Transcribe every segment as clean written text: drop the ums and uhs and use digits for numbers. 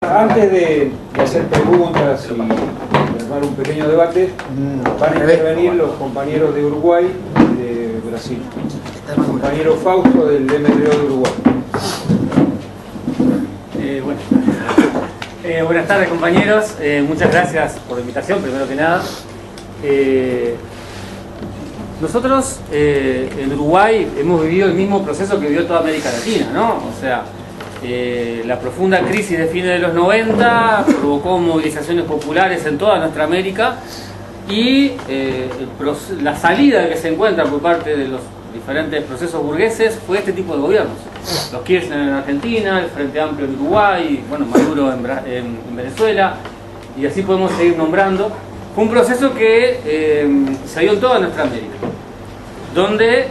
Antes de hacer preguntas y armar un pequeño debate, van a intervenir los compañeros de Uruguay y de Brasil. El compañero Fausto del MDO de Uruguay. Buenas tardes, compañeros. Muchas gracias por la invitación, primero que nada. Nosotros en Uruguay hemos vivido el mismo proceso que vivió toda América Latina, ¿no? O sea, la profunda crisis de fines de los 90 provocó movilizaciones populares en toda nuestra América y la salida que se encuentra por parte de los diferentes procesos burgueses fue este tipo de gobiernos. Los Kirchner en Argentina, el Frente Amplio en Uruguay, bueno, Maduro en Venezuela, y así podemos seguir nombrando. Fue un proceso que se dio en toda nuestra América, donde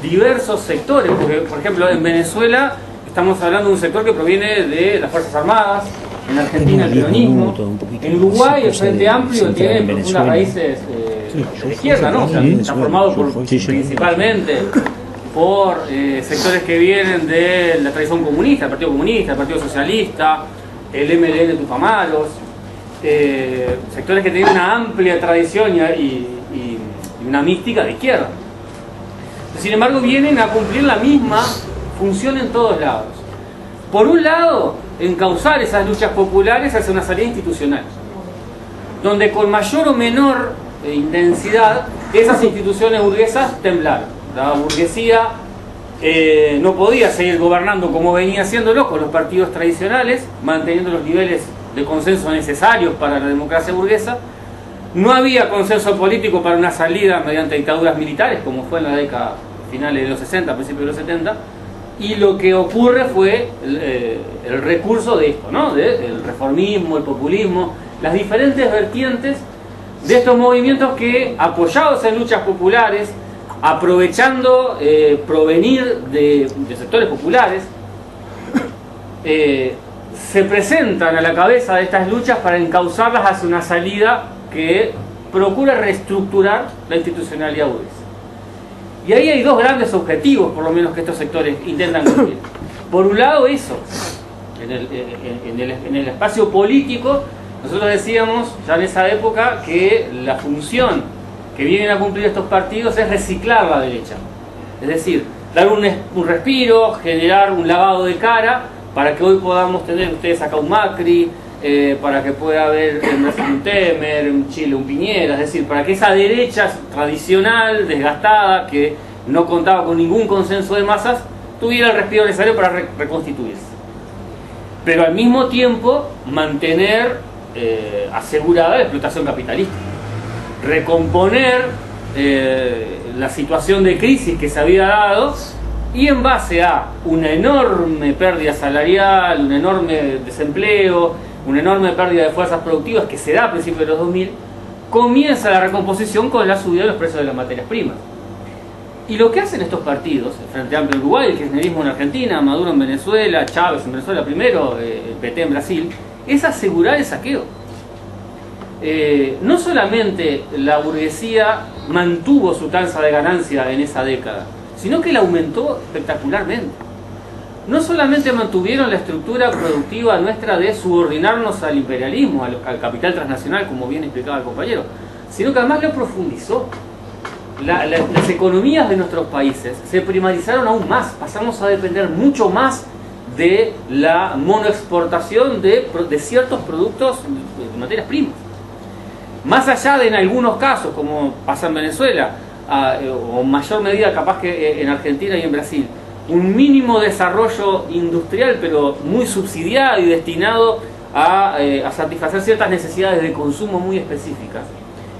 diversos sectores, porque por ejemplo en Venezuela estamos hablando de un sector que proviene de las Fuerzas Armadas, en Argentina el peronismo, en Uruguay el Frente Amplio tiene profundas raíces de la izquierda, ¿no? O sea, está formado principalmente por sectores que vienen de la tradición comunista, el Partido Socialista, el MLN Tupamaros, sectores que tienen una amplia tradición y una mística de izquierda. Sin embargo, vienen a cumplir la misma función en todos lados. Por un lado, encauzar esas luchas populares hacia una salida institucional, donde con mayor o menor intensidad esas instituciones burguesas temblaron. La burguesía no podía seguir gobernando como venía haciéndolo con los partidos tradicionales, manteniendo los niveles de consenso necesarios para la democracia burguesa. No había consenso político para una salida mediante dictaduras militares, como fue en la década finales de los 60, principios de los 70, y lo que ocurre fue el recurso de esto, ¿no? El reformismo, el populismo, las diferentes vertientes de estos movimientos que, apoyados en luchas populares, aprovechando provenir de sectores populares, se presentan a la cabeza de estas luchas para encauzarlas hacia una salida que procura reestructurar la institucionalidad burguesa. Y ahí hay dos grandes objetivos, por lo menos, que estos sectores intentan cumplir. Por un lado, eso, en el espacio político, nosotros decíamos ya en esa época que la función que vienen a cumplir estos partidos es reciclar la derecha. Es decir, dar un respiro, generar un lavado de cara, para que hoy podamos tener ustedes acá un Macri, para que pueda haber en Brasil un Temer, en Chile un Piñera, es decir, para que esa derecha tradicional, desgastada, que no contaba con ningún consenso de masas, tuviera el respiro necesario para reconstituirse. Pero al mismo tiempo mantener asegurada la explotación capitalista, recomponer la situación de crisis que se había dado, y en base a una enorme pérdida salarial, un enorme desempleo, una enorme pérdida de fuerzas productivas que se da a principios de los 2000, comienza la recomposición con la subida de los precios de las materias primas. Y lo que hacen estos partidos, el Frente Amplio en Uruguay, el kirchnerismo en Argentina, Maduro en Venezuela, Chávez en Venezuela primero, el PT en Brasil, es asegurar el saqueo. No solamente la burguesía mantuvo su tasa de ganancia en esa década, sino que la aumentó espectacularmente. No solamente mantuvieron la estructura productiva nuestra de subordinarnos al imperialismo, al capital transnacional, como bien explicaba el compañero, sino que además lo profundizó. Las economías de nuestros países se primarizaron aún más, pasamos a depender mucho más de la monoexportación de ciertos productos de materias primas. Más allá de, en algunos casos, como pasa en Venezuela, o en mayor medida capaz que en Argentina y en Brasil, un mínimo desarrollo industrial, pero muy subsidiado y destinado a satisfacer ciertas necesidades de consumo muy específicas.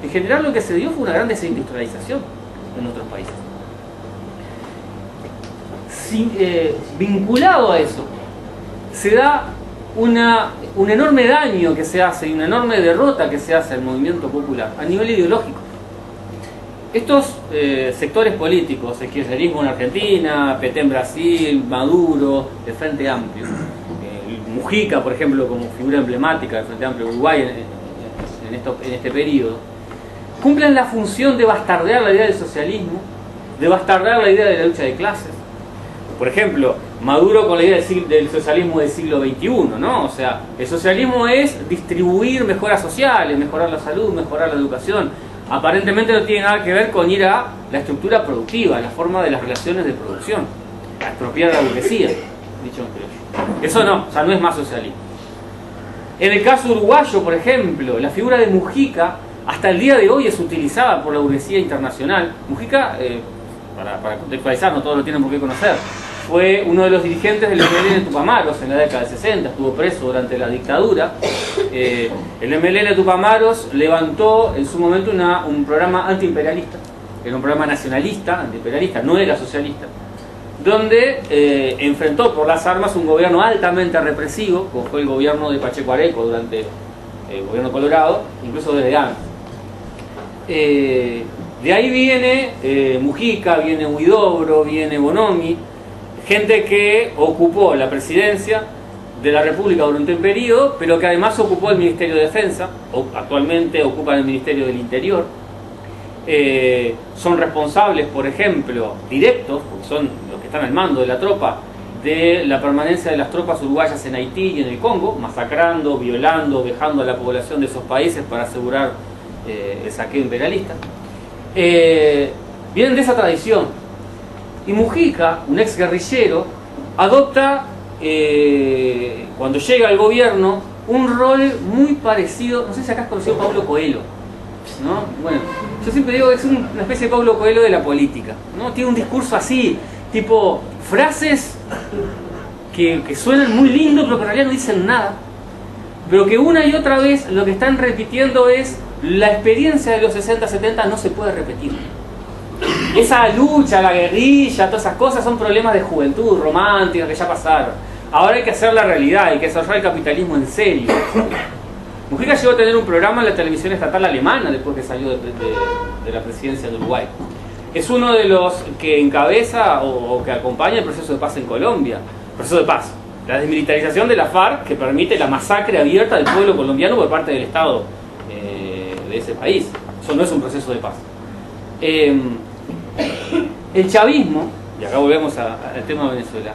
En general lo que se dio fue una gran desindustrialización en nuestros países. Vinculado a eso, se da un enorme daño que se hace y una enorme derrota que se hace al movimiento popular a nivel ideológico. Estos sectores políticos, el kirchnerismo en Argentina, PT en Brasil, Maduro, el Frente Amplio, Mujica, por ejemplo, como figura emblemática del Frente Amplio Uruguay en este periodo, cumplen la función de bastardear la idea del socialismo, de bastardear la idea de la lucha de clases. Por ejemplo, Maduro con la idea del socialismo del siglo XXI, ¿no? O sea, el socialismo es distribuir mejoras sociales, mejorar la salud, mejorar la educación. Aparentemente no tiene nada que ver con ir a la estructura productiva, la forma de las relaciones de producción, a expropiar la burguesía, dicho en criollo. Eso no, o sea, no es más socialismo. En el caso uruguayo, por ejemplo, la figura de Mujica hasta el día de hoy es utilizada por la burguesía internacional. Mujica, para contextualizar, no todos lo tienen por qué conocer, fue uno de los dirigentes del MLN de Tupamaros en la década del 60, estuvo preso durante la dictadura. El MLN de Tupamaros levantó en su momento un programa antiimperialista, era un programa nacionalista, antiimperialista, no era socialista, donde enfrentó por las armas un gobierno altamente represivo, como fue el gobierno de Pacheco Areco durante el gobierno colorado, incluso desde antes. De ahí viene Mujica, viene Huidobro, viene Bonomi, gente que ocupó la presidencia de la República durante un periodo, pero que además ocupó el Ministerio de Defensa, actualmente ocupan el Ministerio del Interior. Son responsables, por ejemplo, directos, porque son los que están al mando de la tropa, de la permanencia de las tropas uruguayas en Haití y en el Congo, masacrando, violando, vejando a la población de esos países para asegurar el saqueo imperialista. Vienen de esa tradición. Y Mujica, un ex guerrillero, adopta, cuando llega al gobierno, un rol muy parecido, no sé si acá has conocido a Paulo Coelho, ¿no? Bueno, yo siempre digo que es una especie de Paulo Coelho de la política, ¿no? Tiene un discurso así, tipo frases que suenan muy lindo, pero que en realidad no dicen nada, pero que una y otra vez lo que están repitiendo es: la experiencia de los 60-70 no se puede repetir. Esa lucha, la guerrilla, todas esas cosas son problemas de juventud romántica que ya pasaron. Ahora hay que hacer la realidad, hay que desarrollar el capitalismo en serio. Mujica llegó a tener un programa en la televisión estatal alemana después que salió de la presidencia de Uruguay. Es uno de los que encabeza o que acompaña el proceso de paz en Colombia. Proceso de paz, la desmilitarización de la FARC, que permite la masacre abierta del pueblo colombiano por parte del Estado de ese país. Eso no es un proceso de paz. El chavismo, y acá volvemos al tema de Venezuela,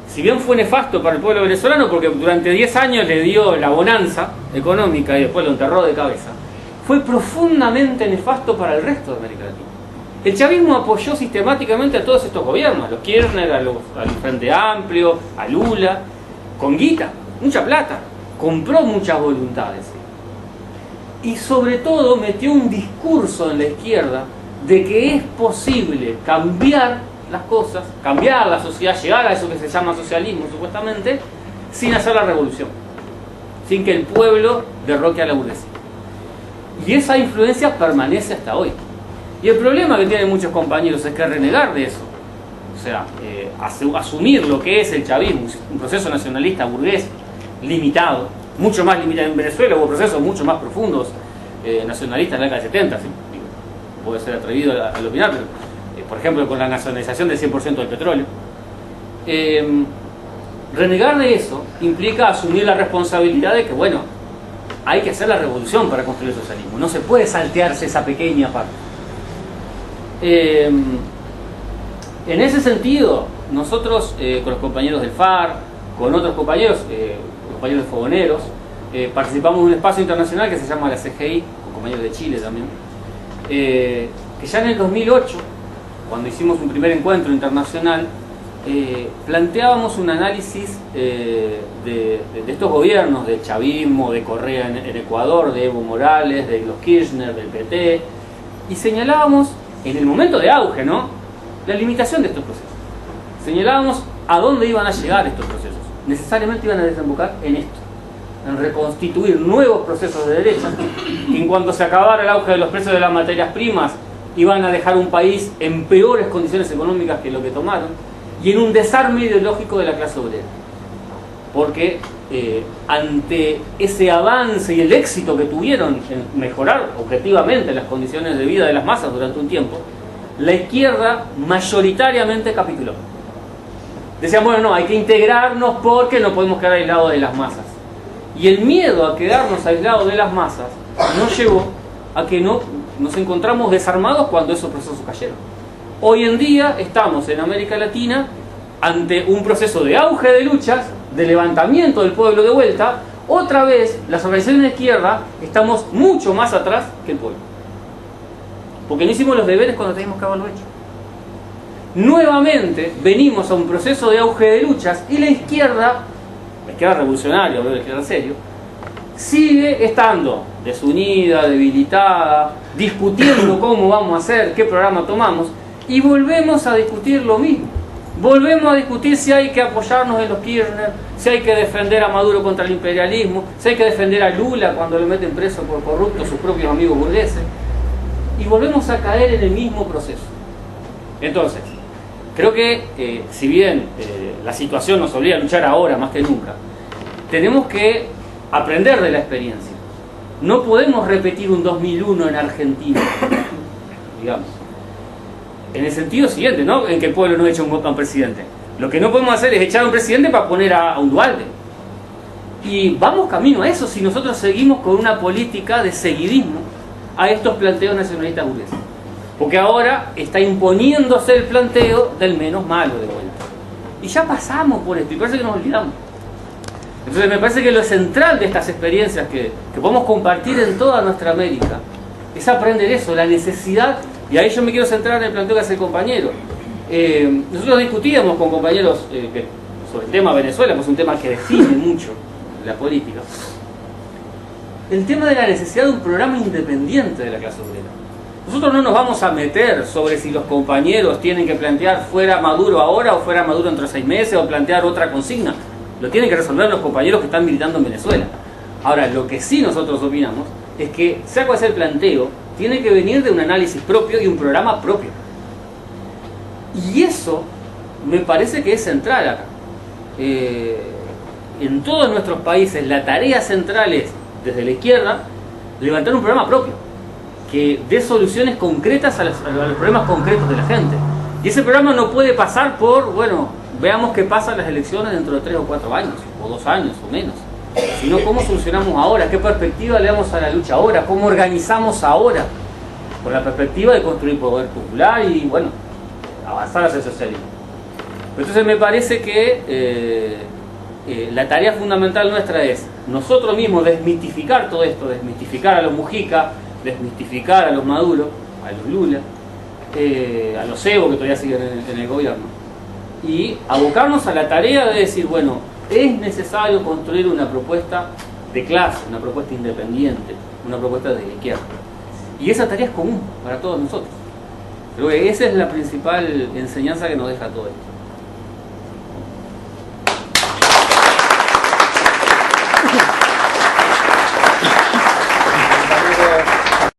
si bien fue nefasto para el pueblo venezolano porque durante 10 años le dio la bonanza económica y después lo enterró de cabeza, fue profundamente nefasto para el resto de América Latina. El chavismo apoyó sistemáticamente a todos estos gobiernos, a los Kirchner, al Frente Amplio, a Lula, con guita, mucha plata, compró muchas voluntades. Y sobre todo metió un discurso en la izquierda de que es posible cambiar las cosas, cambiar la sociedad, llegar a eso que se llama socialismo supuestamente, sin hacer la revolución, sin que el pueblo derroque a la burguesía. Y esa influencia permanece hasta hoy. Y el problema que tienen muchos compañeros es que renegar de eso, o sea, asumir lo que es el chavismo, un proceso nacionalista burgués limitado, mucho más limitado. En Venezuela hubo procesos mucho más profundos nacionalistas en la década de 70, ¿sí? Puede ser atrevido al opinar, pero por ejemplo con la nacionalización del 100% del petróleo. Renegar de eso implica asumir la responsabilidad de que, bueno, hay que hacer la revolución para construir el socialismo, no se puede saltearse esa pequeña parte. En ese sentido, nosotros con los compañeros del FAR, con otros compañeros, compañeros de fogoneros, participamos en un espacio internacional que se llama la CGI, con compañeros de Chile también, que ya en el 2008, cuando hicimos un primer encuentro internacional, planteábamos un análisis de estos gobiernos, del chavismo, de Correa en Ecuador, de Evo Morales, de los Kirchner, del PT, y señalábamos, en el momento de auge, ¿no?, la limitación de estos procesos. Señalábamos a dónde iban a llegar estos procesos. Necesariamente iban a desembocar en esto, en reconstituir nuevos procesos de derecha, que en cuanto se acabara el auge de los precios de las materias primas, iban a dejar un país en peores condiciones económicas que lo que tomaron, y en un desarme ideológico de la clase obrera. Porque ante ese avance y el éxito que tuvieron en mejorar objetivamente las condiciones de vida de las masas durante un tiempo, la izquierda mayoritariamente capituló. Decían, bueno, no, hay que integrarnos porque no podemos quedar aislados de las masas. Y el miedo a quedarnos aislados de las masas nos llevó a que nos encontramos desarmados cuando esos procesos cayeron. Hoy en día estamos en América Latina ante un proceso de auge de luchas, de levantamiento del pueblo de vuelta, otra vez las organizaciones de izquierda estamos mucho más atrás que el pueblo. Porque no hicimos los deberes cuando teníamos que haberlo hecho. Nuevamente venimos a un proceso de auge de luchas y la izquierda revolucionaria, la izquierda serio, sigue estando desunida, debilitada, discutiendo cómo vamos a hacer, qué programa tomamos, y volvemos a discutir lo mismo. Volvemos a discutir si hay que apoyarnos en los Kirchner, si hay que defender a Maduro contra el imperialismo, si hay que defender a Lula cuando lo meten preso por corrupto sus propios amigos burgueses. Y volvemos a caer en el mismo proceso. Entonces, creo que si bien la situación nos obliga a luchar ahora más que nunca, tenemos que aprender de la experiencia. No podemos repetir un 2001 en Argentina, digamos. En el sentido siguiente, ¿no? En que el pueblo no echa un presidente. Lo que no podemos hacer es echar a un presidente para poner a un Duhalde. Y vamos camino a eso si nosotros seguimos con una política de seguidismo a estos planteos nacionalistas burgueses. Porque ahora está imponiéndose el planteo del menos malo de vuelta. Y ya pasamos por esto y parece que nos olvidamos. Entonces me parece que lo central de estas experiencias que podemos compartir en toda nuestra América es aprender eso, la necesidad. Y ahí yo me quiero centrar en el planteo que hace el compañero. Nosotros discutíamos con compañeros sobre el tema Venezuela, pues es un tema que define mucho la política. El tema de la necesidad de un programa independiente de la clase obrera. Nosotros no nos vamos a meter sobre si los compañeros tienen que plantear fuera Maduro ahora o fuera Maduro dentro de 6 meses o plantear otra consigna. Lo tienen que resolver los compañeros que están militando en Venezuela. Ahora, lo que sí nosotros opinamos es que, sea cual sea el planteo, tiene que venir de un análisis propio y un programa propio. Y eso me parece que es central acá. En todos nuestros países la tarea central es, desde la izquierda, levantar un programa propio que dé soluciones concretas a los problemas concretos de la gente. Y ese programa no puede pasar por, bueno, veamos qué pasa en las elecciones dentro de 3 o 4 años, o 2 años o menos, sino cómo solucionamos ahora, qué perspectiva le damos a la lucha ahora, cómo organizamos ahora, con la perspectiva de construir poder popular y, bueno, avanzar hacia el socialismo. Entonces me parece que la tarea fundamental nuestra es nosotros mismos desmitificar todo esto, desmitificar a los Mujica, desmitificar a los Maduro, a los Lula, a los Evo que todavía siguen en el gobierno, y abocarnos a la tarea de decir, bueno, es necesario construir una propuesta de clase, una propuesta independiente, una propuesta de la izquierda. Y esa tarea es común para todos nosotros. Creo que esa es la principal enseñanza que nos deja todo esto.